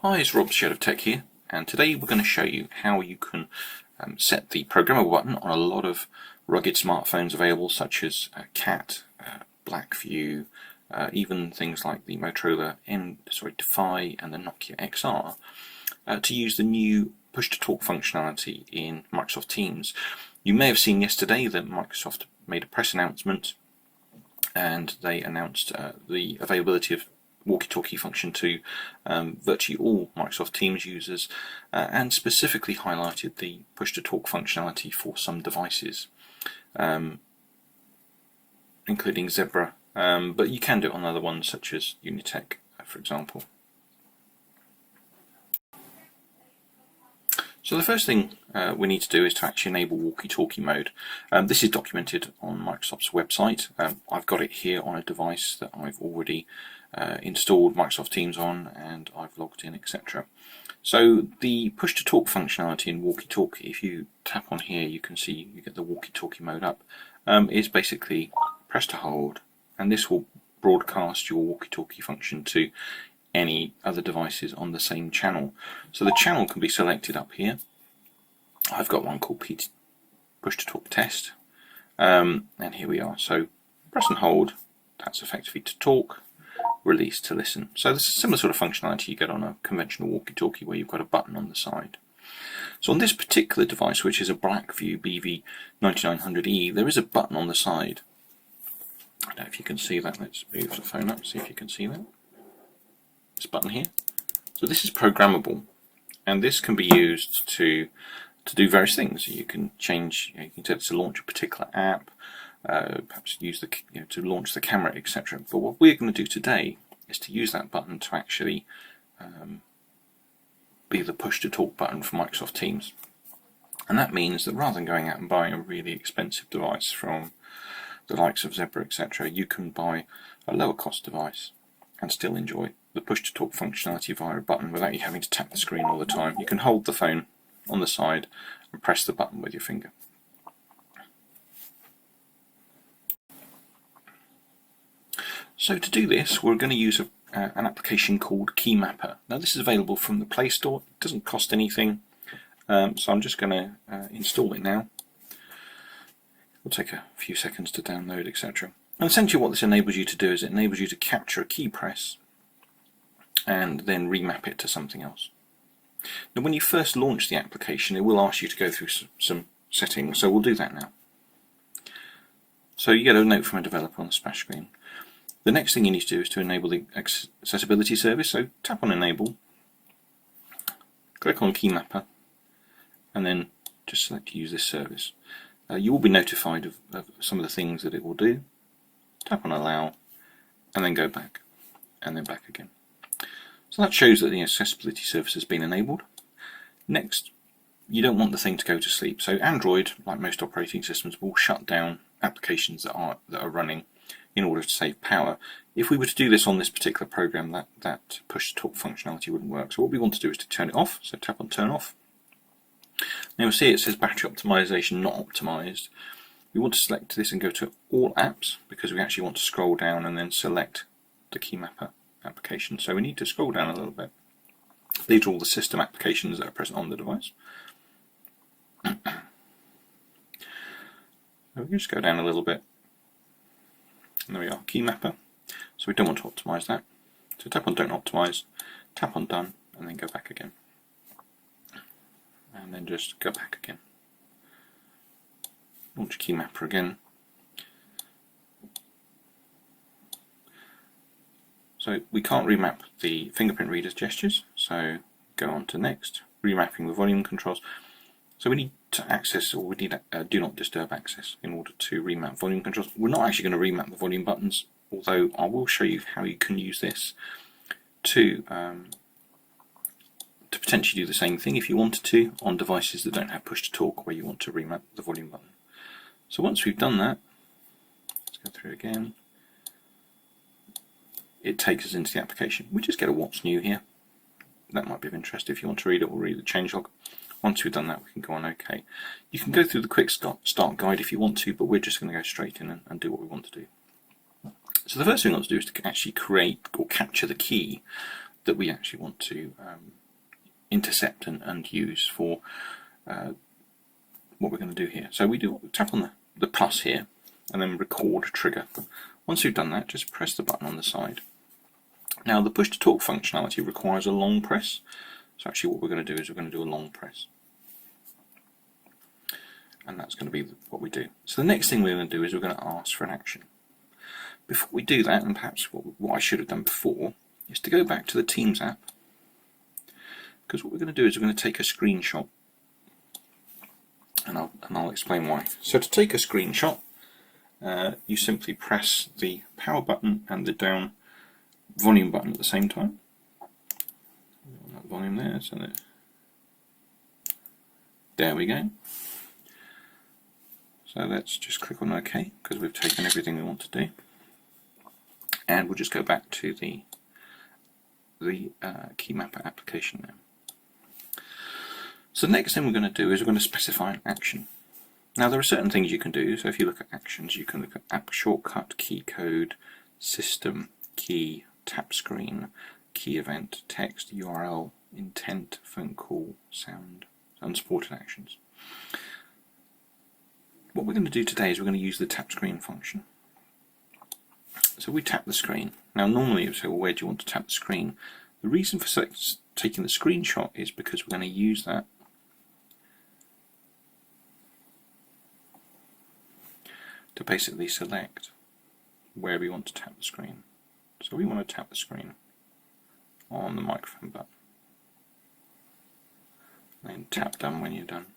Hi, it's Rob Shed of Tech here, and today we're going to show you how you can set the programmable button on a lot of rugged smartphones available, such as Cat, Blackview, even things like the Motorola Defy and the Nokia XR, to use the new push-to-talk functionality in Microsoft Teams. You may have seen yesterday that Microsoft made a press announcement, and they announced the availability of Walkie Talkie function to virtually all Microsoft Teams users, and specifically highlighted the push-to-talk functionality for some devices, including Zebra, but you can do it on other ones such as Unitech, for example. So the first thing we need to do is to actually enable Walkie Talkie mode. This is documented on Microsoft's website. I've got it here on a device that I've already installed Microsoft Teams on, and I've logged in, etc. So the push-to-talk functionality in Walkie Talkie, if you tap on here, you can see you get the Walkie Talkie mode up. Is basically press to hold, and this will broadcast your Walkie Talkie function to any other devices on the same channel. So the channel can be selected up here. I've got one called Push to Talk Test, and here we are. So press and hold, that's effectively to talk, release to listen. So this is a similar sort of functionality you get on a conventional walkie-talkie where you've got a button on the side. So on this particular device, which is a Blackview BV9900E, there is a button on the side. I don't know if you can see that. Let's move the phone up, see if you can see that. This button here. So this is programmable, and this can be used to do various things. You can change, you can tell it to launch a particular app, perhaps use the to launch the camera, etc. But what we're going to do today is to use that button to actually be the push to talk button for Microsoft Teams, and that means that rather than going out and buying a really expensive device from the likes of Zebra, etc., you can buy a lower cost device and still enjoy the push-to-talk functionality via a button without you having to tap the screen all the time. You can hold the phone on the side and press the button with your finger. So to do this, we're going to use an application called KeyMapper. Now this is available from the Play Store. It doesn't cost anything, so I'm just going to install it now. It'll take a few seconds to download, etc. And essentially what this enables you to do is it enables you to capture a key press and then remap it to something else. Now when you first launch the application, it will ask you to go through some settings, so we'll do that now. So you get a note from a developer on the splash screen. The next thing you need to do is to enable the accessibility service, so tap on enable, click on KeyMapper, and then just select use this service. You will be notified of some of the things that it will do. Tap on allow, and then go back, and then back again. So that shows that the accessibility service has been enabled. Next, you don't want the thing to go to sleep. So Android, like most operating systems, will shut down applications that are running in order to save power. If we were to do this on this particular program, that push-to-talk functionality wouldn't work. So what we want to do is to turn it off. So tap on turn off. Now you'll see it says battery optimization not optimized. We want to select this and go to all apps, because we actually want to scroll down and then select the KeyMapper application. So we need to scroll down a little bit. These are all the system applications that are present on the device. So we can just go down a little bit. And there we are, KeyMapper. So we don't want to optimize that. So tap on don't optimize, tap on done, and then go back again. And then just go back again. Launch KeyMapper again. So we can't remap the fingerprint reader's gestures, so go on to next, remapping the volume controls. So we need to access, or we need do not disturb access in order to remap volume controls. We're not actually going to remap the volume buttons, although I will show you how you can use this to potentially do the same thing if you wanted to on devices that don't have push to talk where you want to remap the volume button. So once we've done that, let's go through again. It takes us into the application. We just get a what's new here. That might be of interest if you want to read it, or read the changelog. Once we've done that, we can go on OK. You can go through the quick start guide if you want to, but we're just going to go straight in and do what we want to do. So the first thing we want to do is to actually create or capture the key that we actually want to intercept and use for what we're going to do here. So we tap on the plus here and then record trigger. Once you've done that, just press the button on the side. Now the push to talk functionality requires a long press, so actually what we're going to do is we're going to do a long press, and that's going to be what we do. So the next thing we're going to do is we're going to ask for an action. Before we do that, and perhaps what I should have done before, is to go back to the Teams app, because what we're going to do is we're going to take a screenshot, and I'll explain why. So to take a screenshot, you simply press the power button and the down volume button at the same time. That volume there, so there we go. So let's just click on OK, because we've taken everything we want to do, and we'll just go back to the KeyMapper application now. So the next thing we're going to do is we're going to specify an action. Now there are certain things you can do. So if you look at actions, you can look at app shortcut, key code, system, key, tap screen, key event, text, URL, intent, phone call, sound, unsupported actions. What we're going to do today is we're going to use the tap screen function. So we tap the screen. Now normally you say, well, where do you want to tap the screen? The reason for taking the screenshot is because we're going to use that to basically select where we want to tap the screen. So we want to tap the screen on the microphone button. Then tap done when you're done.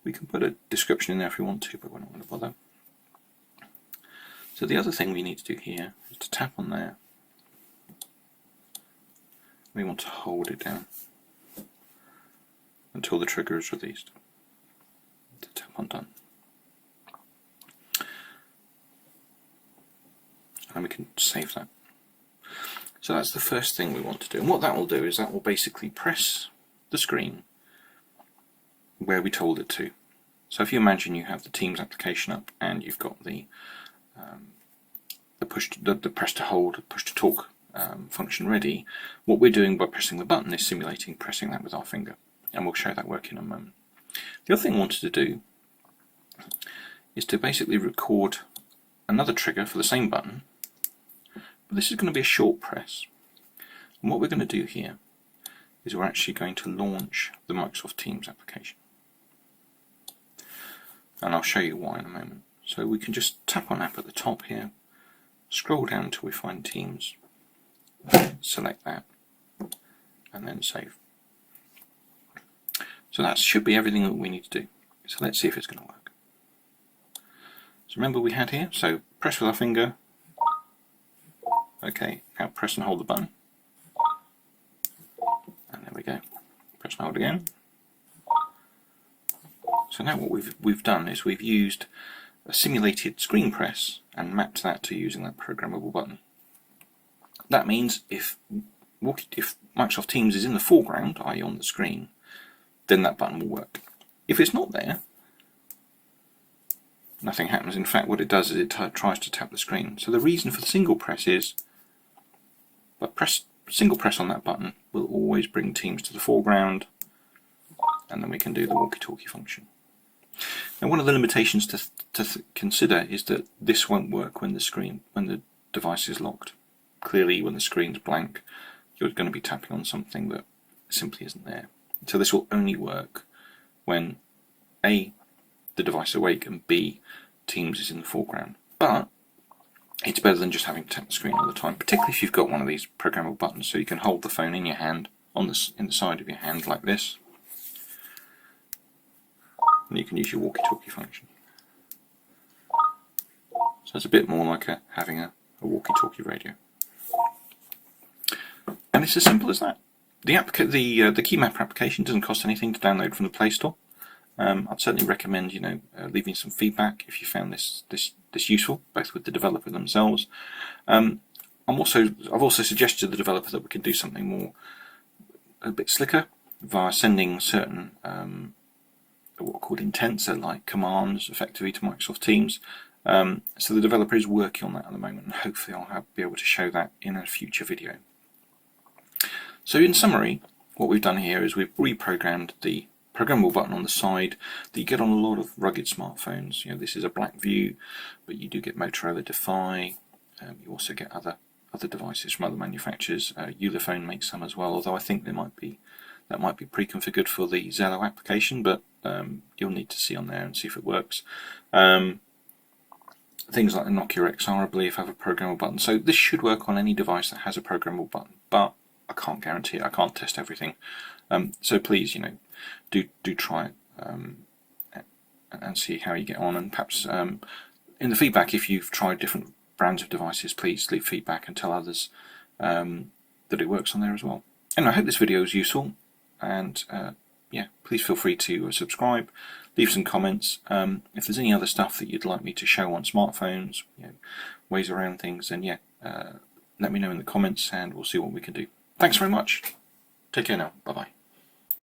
We can put a description in there if we want to, but we're not going to bother. So the other thing we need to do here is to tap on there. We want to hold it down until the trigger is released. To tap on done. And we can save that. So that's the first thing we want to do. And what that will do is that will basically press the screen where we told it to. So if you imagine you have the Teams application up and you've got the press to hold, push to talk function ready, what we're doing by pressing the button is simulating pressing that with our finger, and we'll show that work in a moment. The other thing I wanted to do is to basically record another trigger for the same button, but this is going to be a short press. And what we're going to do here is we're actually going to launch the Microsoft Teams application, and I'll show you why in a moment. So we can just tap on app at the top here, scroll down until we find Teams, select that, and then save. So that should be everything that we need to do. So let's see if it's going to work. So remember we had here, so press with our finger. Okay, now press and hold the button. And there we go. Press and hold again. So now what we've done is we've used a simulated screen press and mapped that to using that programmable button. That means if Microsoft Teams is in the foreground, i.e. on the screen, then that button will work. If it's not there, nothing happens. In fact, what it does is it tries to tap the screen. So the reason for the single press is, single press on that button will always bring Teams to the foreground, and then we can do the walkie-talkie function. Now, one of the limitations to consider is that this won't work when the device is locked. Clearly, when the screen's blank, you're going to be tapping on something that simply isn't there. So this will only work when A, the device is awake, and B, Teams is in the foreground. But it's better than just having to tap the screen all the time, particularly if you've got one of these programmable buttons, so you can hold the phone in your hand, in the side of your hand like this, and you can use your walkie-talkie function. So it's a bit more like having a walkie-talkie radio. And it's as simple as that. The KeyMapper application doesn't cost anything to download from the Play Store. I'd certainly recommend leaving some feedback if you found this useful, both with the developer themselves. I've also suggested to the developer that we can do something a bit slicker via sending certain what are called intents, so like commands, effectively to Microsoft Teams. So the developer is working on that at the moment, and hopefully I'll be able to show that in a future video. So in summary, what we've done here is we've reprogrammed the programmable button on the side that you get on a lot of rugged smartphones. This is a Blackview, but you do get Motorola Defy. You also get other devices from other manufacturers. Ulephone makes some as well, although I think that might be pre-configured for the Zello application, but you'll need to see on there and see if it works. Things like the Nokia XR, I believe, have a programmable button. So this should work on any device that has a programmable button, but I can't guarantee it. I can't test everything. So please, do try it and see how you get on. And perhaps in the feedback, if you've tried different brands of devices, please leave feedback and tell others that it works on there as well. And I hope this video is useful. And yeah, please feel free to subscribe, leave some comments. If there's any other stuff that you'd like me to show on smartphones, ways around things, then yeah, let me know in the comments and we'll see what we can do. Thanks very much. Take care now. Bye-bye.